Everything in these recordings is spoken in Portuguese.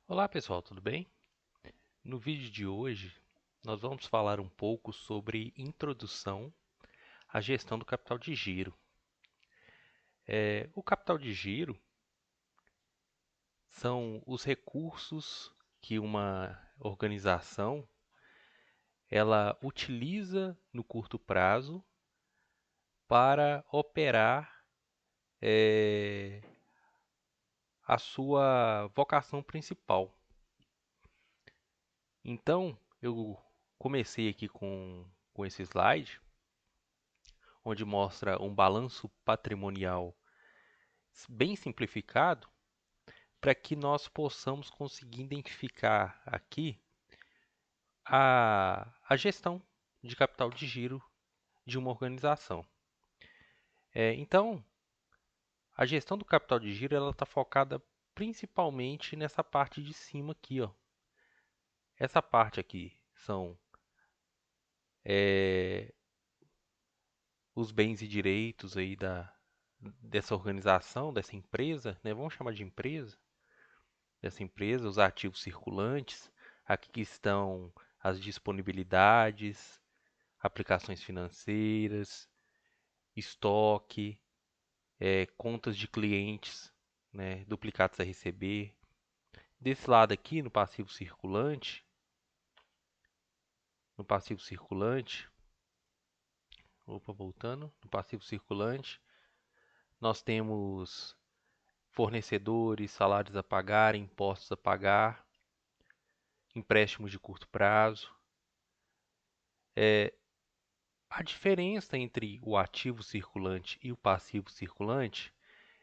Olá pessoal, tudo bem? No vídeo de hoje, nós vamos falar um pouco sobre introdução à gestão do capital de giro. O capital de giro são os recursos que uma organização ela utiliza no curto prazo para operar eh, a sua vocação principal. Então, eu comecei aqui com esse slide, onde mostra um balanço patrimonial bem simplificado, para que nós possamos conseguir identificar aqui a gestão de capital de giro de uma organização. Então, a gestão do capital de giro ela está focada principalmente nessa parte de cima aqui, ó. Essa parte aqui são é, os bens e direitos aí dessa organização, dessa empresa, né? Vamos chamar de empresa, dessa empresa, os ativos circulantes. Aqui estão as disponibilidades, aplicações financeiras, estoque, contas de clientes, né, duplicados a receber. Desse lado aqui, no passivo circulante, voltando, no passivo circulante, nós temos fornecedores, salários a pagar, impostos a pagar, empréstimos de curto prazo. A diferença entre o ativo circulante e o passivo circulante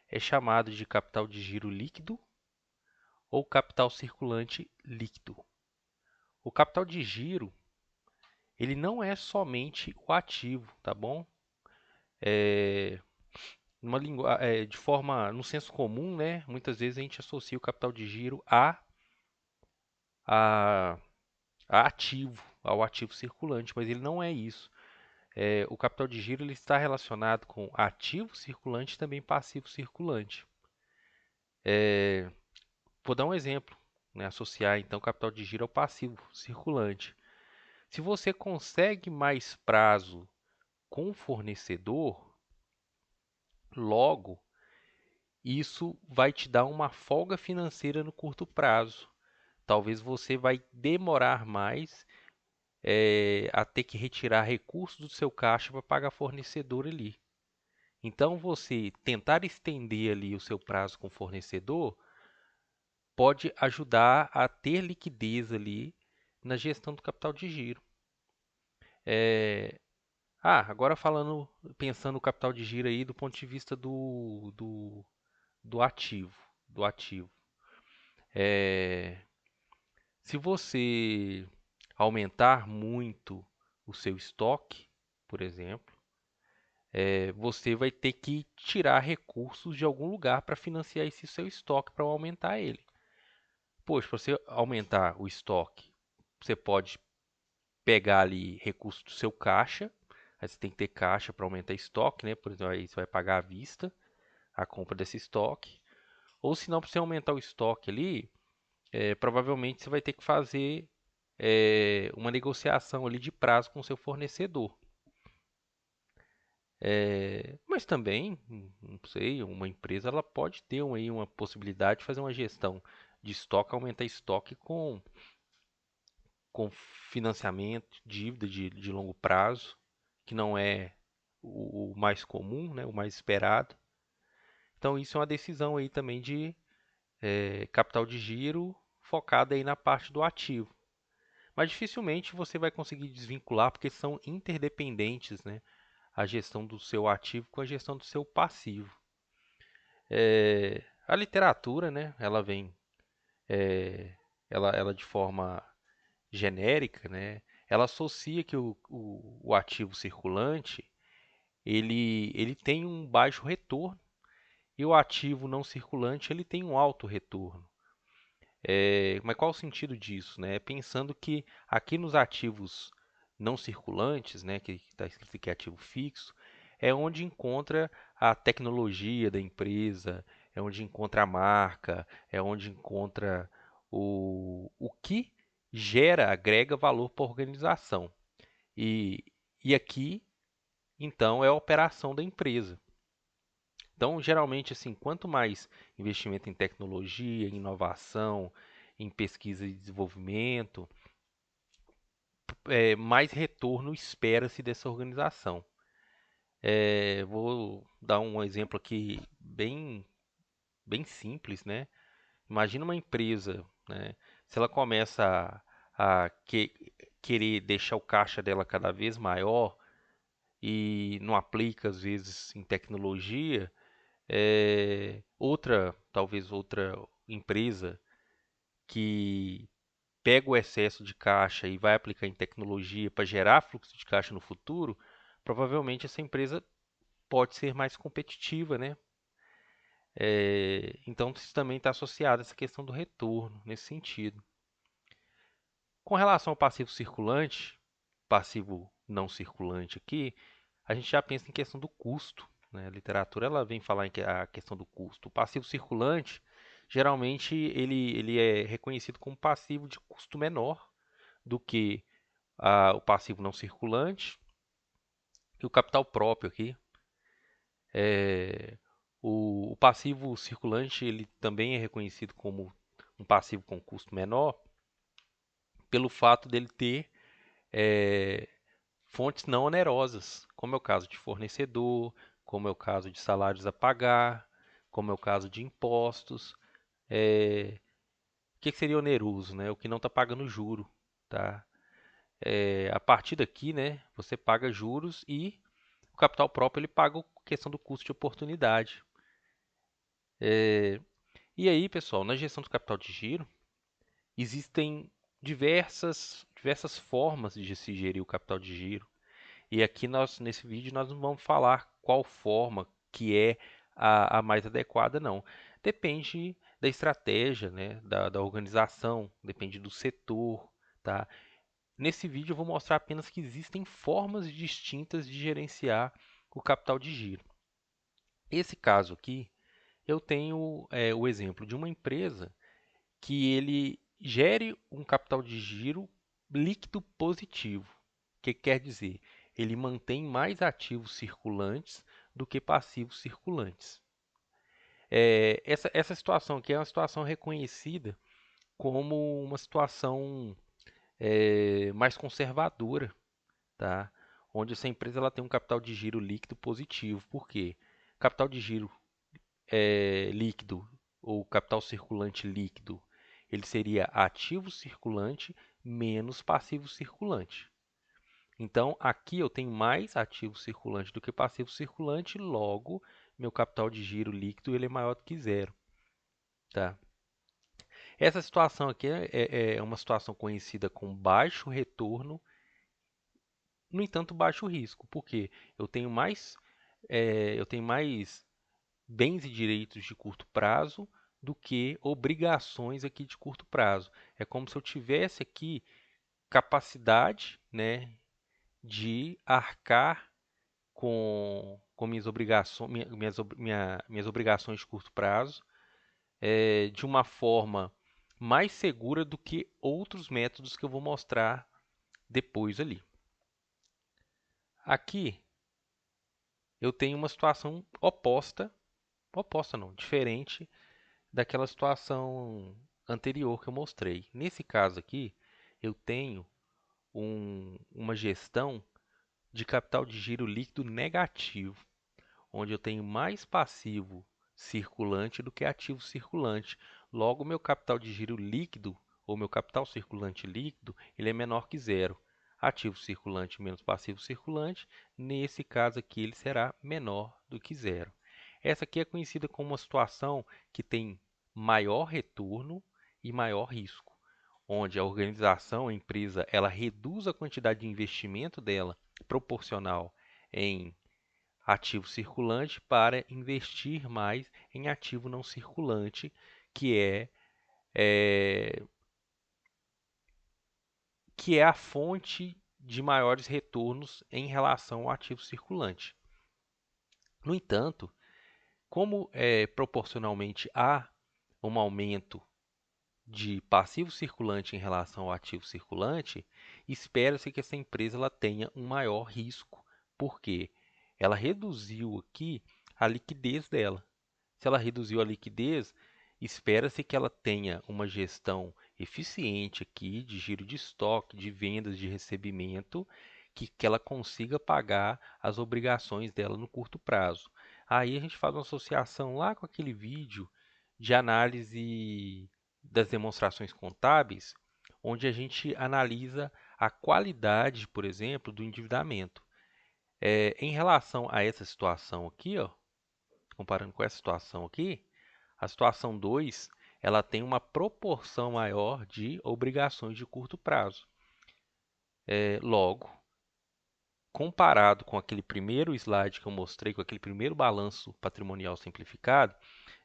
é chamado de capital de giro líquido ou capital circulante líquido. O capital de giro, ele não é somente o ativo, tá bom? É, de forma, no senso comum, né? Muitas vezes a gente associa o capital de giro a, a ativo, ao ativo circulante, mas ele não é isso. O capital de giro ele está relacionado com ativo circulante e também passivo circulante. Vou dar um exemplo, né? Associar então o capital de giro ao passivo circulante. Se você consegue mais prazo com o fornecedor, logo isso vai te dar uma folga financeira no curto prazo. Talvez você vai demorar mais a ter que retirar recursos do seu caixa para pagar fornecedor ali. Então, você tentar estender ali o seu prazo com o fornecedor pode ajudar a ter liquidez ali na gestão do capital de giro. É, agora pensando no capital de giro aí do ponto de vista do ativo, do ativo. É, Se você aumentar muito o seu estoque, por exemplo, você vai ter que tirar recursos de algum lugar para financiar esse seu estoque para aumentar ele. Pois, para você aumentar o estoque, você pode pegar ali recursos do seu caixa, aí você tem que ter caixa para aumentar estoque, né? Por exemplo, aí você vai pagar à vista a compra desse estoque. Ou se não, para você aumentar o estoque ali, provavelmente você vai ter que fazer uma negociação ali de prazo com o seu fornecedor. Mas também, não sei, uma empresa ela pode ter aí uma possibilidade de fazer uma gestão de estoque, aumentar estoque com financiamento, dívida de longo prazo, que não é o mais comum, né, o mais esperado. Então isso é uma decisão aí também de capital de giro focada aí na parte do ativo. Mas dificilmente você vai conseguir desvincular porque são interdependentes, né? A gestão do seu ativo com a gestão do seu passivo. A literatura, né? Ela de forma genérica, né? Ela associa que o ativo circulante ele tem um baixo retorno e o ativo não circulante ele tem um alto retorno. Mas qual o sentido disso, né? Pensando que aqui nos ativos não circulantes, né, que está escrito aqui ativo fixo, é onde encontra a tecnologia da empresa, é onde encontra a marca, é onde encontra o que gera, agrega valor para a organização. E, e aqui, então, é a operação da empresa. Então, geralmente, assim, quanto mais investimento em tecnologia, em inovação, em pesquisa e desenvolvimento, mais retorno espera-se dessa organização. Vou dar um exemplo aqui bem simples, né? Imagina uma empresa, né? Se ela começa a querer deixar o caixa dela cada vez maior e não aplica, às vezes, em tecnologia, talvez outra empresa que pega o excesso de caixa e vai aplicar em tecnologia para gerar fluxo de caixa no futuro, provavelmente essa empresa pode ser mais competitiva, né? Então, isso também está associado a essa questão do retorno, nesse sentido. Com relação ao passivo circulante, passivo não circulante aqui, a gente já pensa em questão do custo, né? A literatura ela vem falar a questão do custo. O passivo circulante, geralmente, ele é reconhecido como passivo de custo menor do que o passivo não circulante e o capital próprio aqui. O passivo circulante ele também é reconhecido como um passivo com custo menor pelo fato dele ter é, fontes não onerosas, como é o caso de fornecedor, como é o caso de salários a pagar, como é o caso de impostos. O que seria oneroso, né? O que não está pagando juro, tá? A partir daqui, né, você paga juros e o capital próprio ele paga a questão do custo de oportunidade. E aí, pessoal, na gestão do capital de giro, existem diversas formas de se gerir o capital de giro. E aqui nesse vídeo nós não vamos falar qual forma que é a mais adequada, não. Depende da estratégia, né, da organização, depende do setor, tá? Nesse vídeo eu vou mostrar apenas que existem formas distintas de gerenciar o capital de giro. Esse caso aqui, eu tenho o exemplo de uma empresa que ele gere um capital de giro líquido positivo. O que quer dizer? Ele mantém mais ativos circulantes do que passivos circulantes. Essa situação aqui é uma situação reconhecida como uma situação mais conservadora, tá? Onde essa empresa ela tem um capital de giro líquido positivo. Por quê? Capital de giro líquido ou capital circulante líquido, ele seria ativo circulante menos passivo circulante. Então, aqui eu tenho mais ativo circulante do que passivo circulante, logo, meu capital de giro líquido ele é maior do que zero. Tá? Essa situação aqui é uma situação conhecida com baixo retorno, no entanto, baixo risco. Por quê? Eu tenho mais bens e direitos de curto prazo do que obrigações aqui de curto prazo. É como se eu tivesse aqui capacidade, né, de arcar com minhas obrigações de curto prazo de uma forma mais segura do que outros métodos que eu vou mostrar depois ali. Aqui eu tenho uma situação oposta não, diferente daquela situação anterior que eu mostrei. Nesse caso aqui, eu tenho uma gestão de capital de giro líquido negativo, onde eu tenho mais passivo circulante do que ativo circulante. Logo, meu capital de giro líquido, ou meu capital circulante líquido, ele é menor que zero. Ativo circulante menos passivo circulante, nesse caso aqui ele será menor do que zero. Essa aqui é conhecida como uma situação que tem maior retorno e maior risco, onde a organização, a empresa, ela reduz a quantidade de investimento dela proporcional em ativo circulante para investir mais em ativo não circulante, que é, é, que é a fonte de maiores retornos em relação ao ativo circulante. No entanto, como proporcionalmente há um aumento de passivo circulante em relação ao ativo circulante, espera-se que essa empresa ela tenha um maior risco, porque ela reduziu aqui a liquidez dela. Se ela reduziu a liquidez, espera-se que ela tenha uma gestão eficiente aqui de giro de estoque, de vendas, de recebimento, que ela consiga pagar as obrigações dela no curto prazo. Aí a gente faz uma associação lá com aquele vídeo de análise das demonstrações contábeis, onde a gente analisa a qualidade, por exemplo, do endividamento. Em relação a essa situação aqui, ó, comparando com essa situação aqui, a situação 2 ela tem uma proporção maior de obrigações de curto prazo. Logo, comparado com aquele primeiro slide que eu mostrei, com aquele primeiro balanço patrimonial simplificado,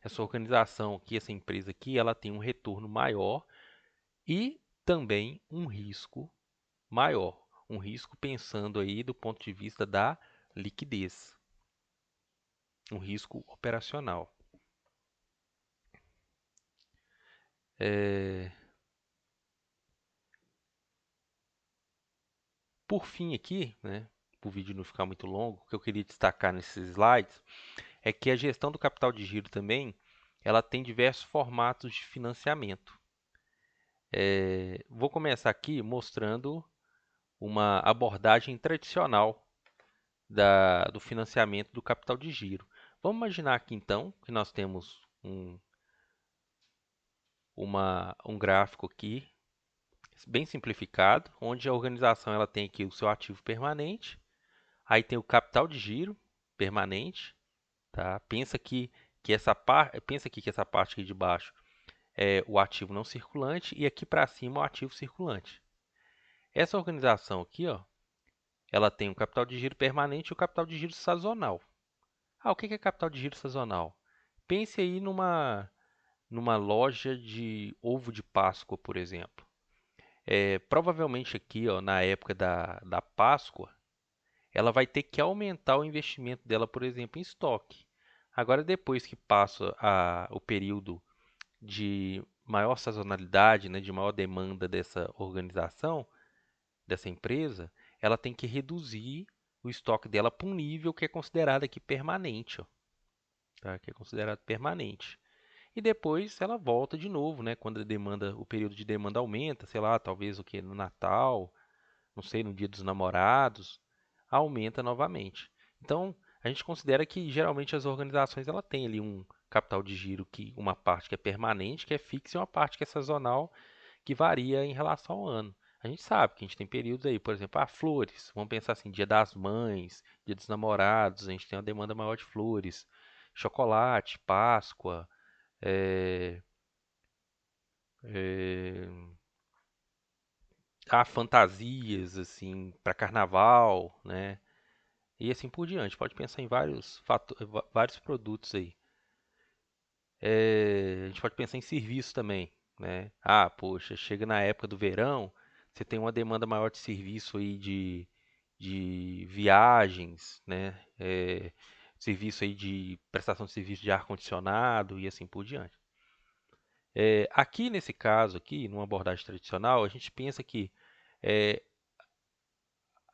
essa organização aqui, essa empresa aqui, ela tem um retorno maior e também um risco maior. Um risco pensando aí do ponto de vista da liquidez, um risco operacional. É, Por fim aqui, né, para o vídeo não ficar muito longo, o que eu queria destacar nesses slides é que a gestão do capital de giro também, ela tem diversos formatos de financiamento. Vou começar aqui mostrando uma abordagem tradicional do financiamento do capital de giro. Vamos imaginar aqui então que nós temos um gráfico aqui bem simplificado, onde a organização ela tem aqui o seu ativo permanente, aí tem o capital de giro permanente, tá? Pensa aqui que essa parte aqui de baixo é o ativo não circulante e aqui para cima o ativo circulante. Essa organização aqui, ó, ela tem o capital de giro permanente e o capital de giro sazonal. O que é capital de giro sazonal? Pense aí numa loja de ovo de Páscoa, por exemplo. Provavelmente aqui, ó, na época da Páscoa, ela vai ter que aumentar o investimento dela, por exemplo, em estoque. Agora, depois que passa o período de maior sazonalidade, né, de maior demanda dessa organização, dessa empresa, ela tem que reduzir o estoque dela para um nível que é considerado aqui permanente, ó, tá? Que é considerado permanente. E depois ela volta de novo, né, quando o período de demanda aumenta, sei lá, talvez o que no Natal, não sei, no Dia dos Namorados, aumenta novamente. Então, a gente considera que geralmente as organizações ela tem ali um capital de giro que uma parte que é permanente, que é fixa, e uma parte que é sazonal, que varia em relação ao ano. A gente sabe que a gente tem períodos aí, por exemplo, flores. Vamos pensar assim, Dia das Mães, Dia dos Namorados, a gente tem uma demanda maior de flores. Chocolate, Páscoa, é, é, fantasias assim para carnaval, né? E assim por diante. Pode pensar em vários produtos aí. A gente pode pensar em serviço também, né? Poxa, chega na época do verão, você tem uma demanda maior de serviço aí de viagens, né? Serviço aí de prestação de serviço de ar-condicionado e assim por diante. Aqui nesse caso aqui, numa abordagem tradicional, a gente pensa que é,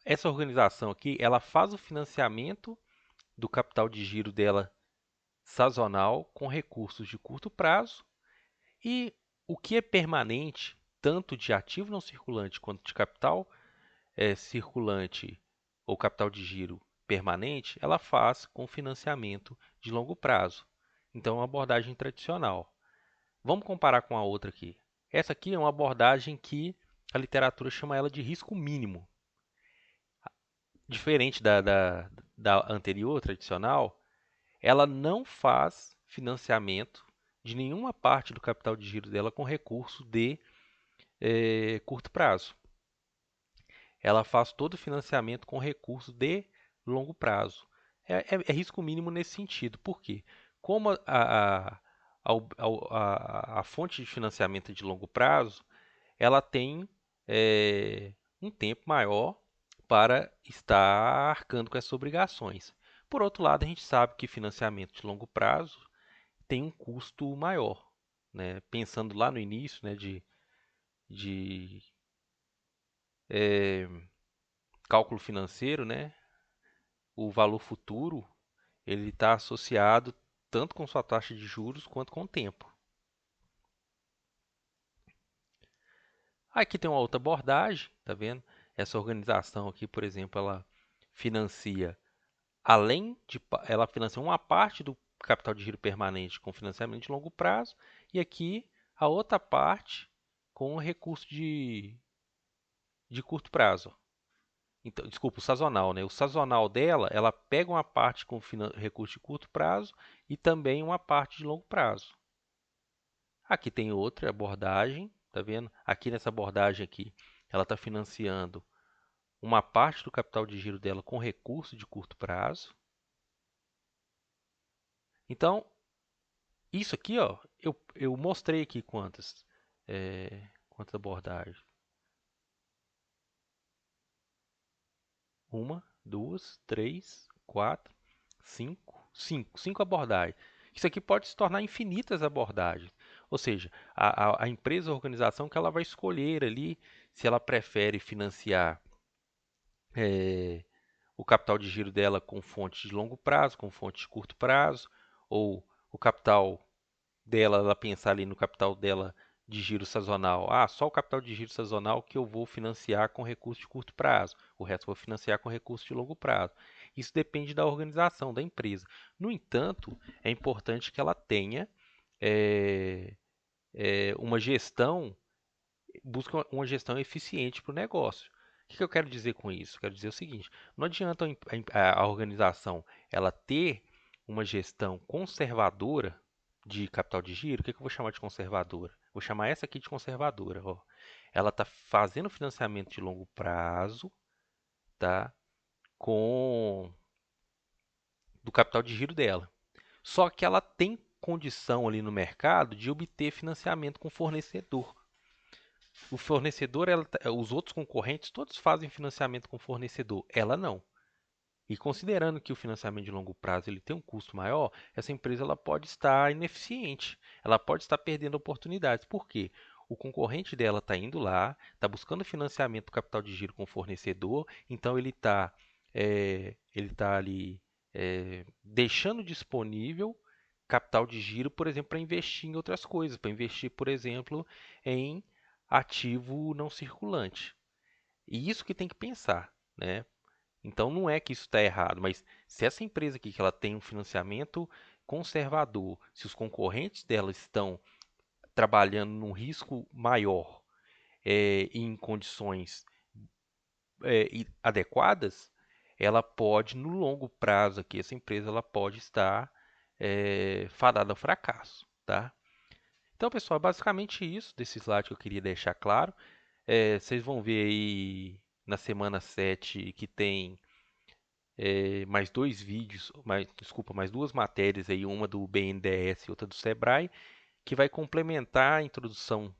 essa organização aqui, ela faz o financiamento do capital de giro dela sazonal com recursos de curto prazo e o que é permanente, tanto de ativo não circulante quanto de capital circulante ou capital de giro permanente, ela faz com financiamento de longo prazo. Então, é uma abordagem tradicional. Vamos comparar com a outra aqui. Essa aqui é uma abordagem que a literatura chama ela de risco mínimo. Diferente da anterior, tradicional, ela não faz financiamento de nenhuma parte do capital de giro dela com recurso de curto prazo. Ela faz todo o financiamento com recurso de longo prazo. É risco mínimo nesse sentido. Por quê? Como a fonte de financiamento é de longo prazo, ela tem um tempo maior para estar arcando com essas obrigações. Por outro lado, a gente sabe que financiamento de longo prazo tem um custo maior, né, pensando lá no início, né, de eh, cálculo financeiro, né, o valor futuro ele está associado tanto com sua taxa de juros quanto com o tempo. Aqui tem uma outra abordagem, tá vendo? Essa organização aqui, por exemplo, ela financia ela financia uma parte do capital de giro permanente com financiamento de longo prazo e aqui a outra parte com recurso de curto prazo. Então, desculpa, o sazonal, né? O sazonal dela, ela pega uma parte com recurso de curto prazo e também uma parte de longo prazo. Aqui tem outra abordagem, tá vendo? Aqui nessa abordagem aqui, ela está financiando uma parte do capital de giro dela com recurso de curto prazo. Então, isso aqui, ó, eu mostrei aqui quantas abordagens. Uma, duas, três, quatro, cinco abordagens. Isso aqui pode se tornar infinitas abordagens. Ou seja, a empresa, a organização que ela vai escolher ali, se ela prefere financiar eh, o capital de giro dela com fontes de longo prazo, com fontes de curto prazo, ou o capital dela, ela pensar ali no capital dela de giro sazonal. Ah, só o capital de giro sazonal que eu vou financiar com recurso de curto prazo. O resto eu vou financiar com recurso de longo prazo. Isso depende da organização da empresa. No entanto, é importante que ela tenha é, uma gestão, busque uma gestão eficiente para o negócio. O que eu quero dizer com isso? Quero dizer o seguinte: não adianta a organização ela ter uma gestão conservadora de capital de giro. O que eu vou chamar de conservadora? Vou chamar essa aqui de conservadora. Ó. Ela está fazendo financiamento de longo prazo, tá? Com do capital de giro dela. Só que ela tem condição ali no mercado de obter financiamento com fornecedor. O fornecedor, os outros concorrentes, todos fazem financiamento com fornecedor. Ela não. E considerando que o financiamento de longo prazo ele tem um custo maior, essa empresa ela pode estar ineficiente, ela pode estar perdendo oportunidades. Por quê? O concorrente dela está indo lá, está buscando financiamento do capital de giro com o fornecedor, então ele tá ali deixando disponível capital de giro, por exemplo, para investir em outras coisas, para investir, por exemplo, em ativo não circulante. E isso que tem que pensar, né? Então não é que isso está errado, mas se essa empresa aqui que ela tem um financiamento conservador, se os concorrentes dela estão trabalhando num risco maior e em condições adequadas, ela pode no longo prazo aqui essa empresa ela pode estar fadada ao fracasso, tá? Então pessoal, é basicamente isso desse slide que eu queria deixar claro. Vocês vão ver aí na semana 7 que tem mais dois vídeos, mais duas matérias aí, uma do BNDES e outra do Sebrae, que vai complementar a introdução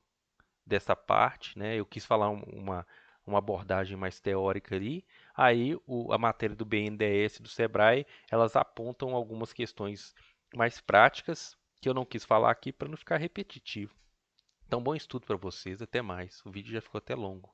dessa parte, né? Eu quis falar uma abordagem mais teórica ali. Aí a matéria do BNDES e do Sebrae, elas apontam algumas questões mais práticas que eu não quis falar aqui para não ficar repetitivo. Então, bom estudo para vocês, até mais. O vídeo já ficou até longo.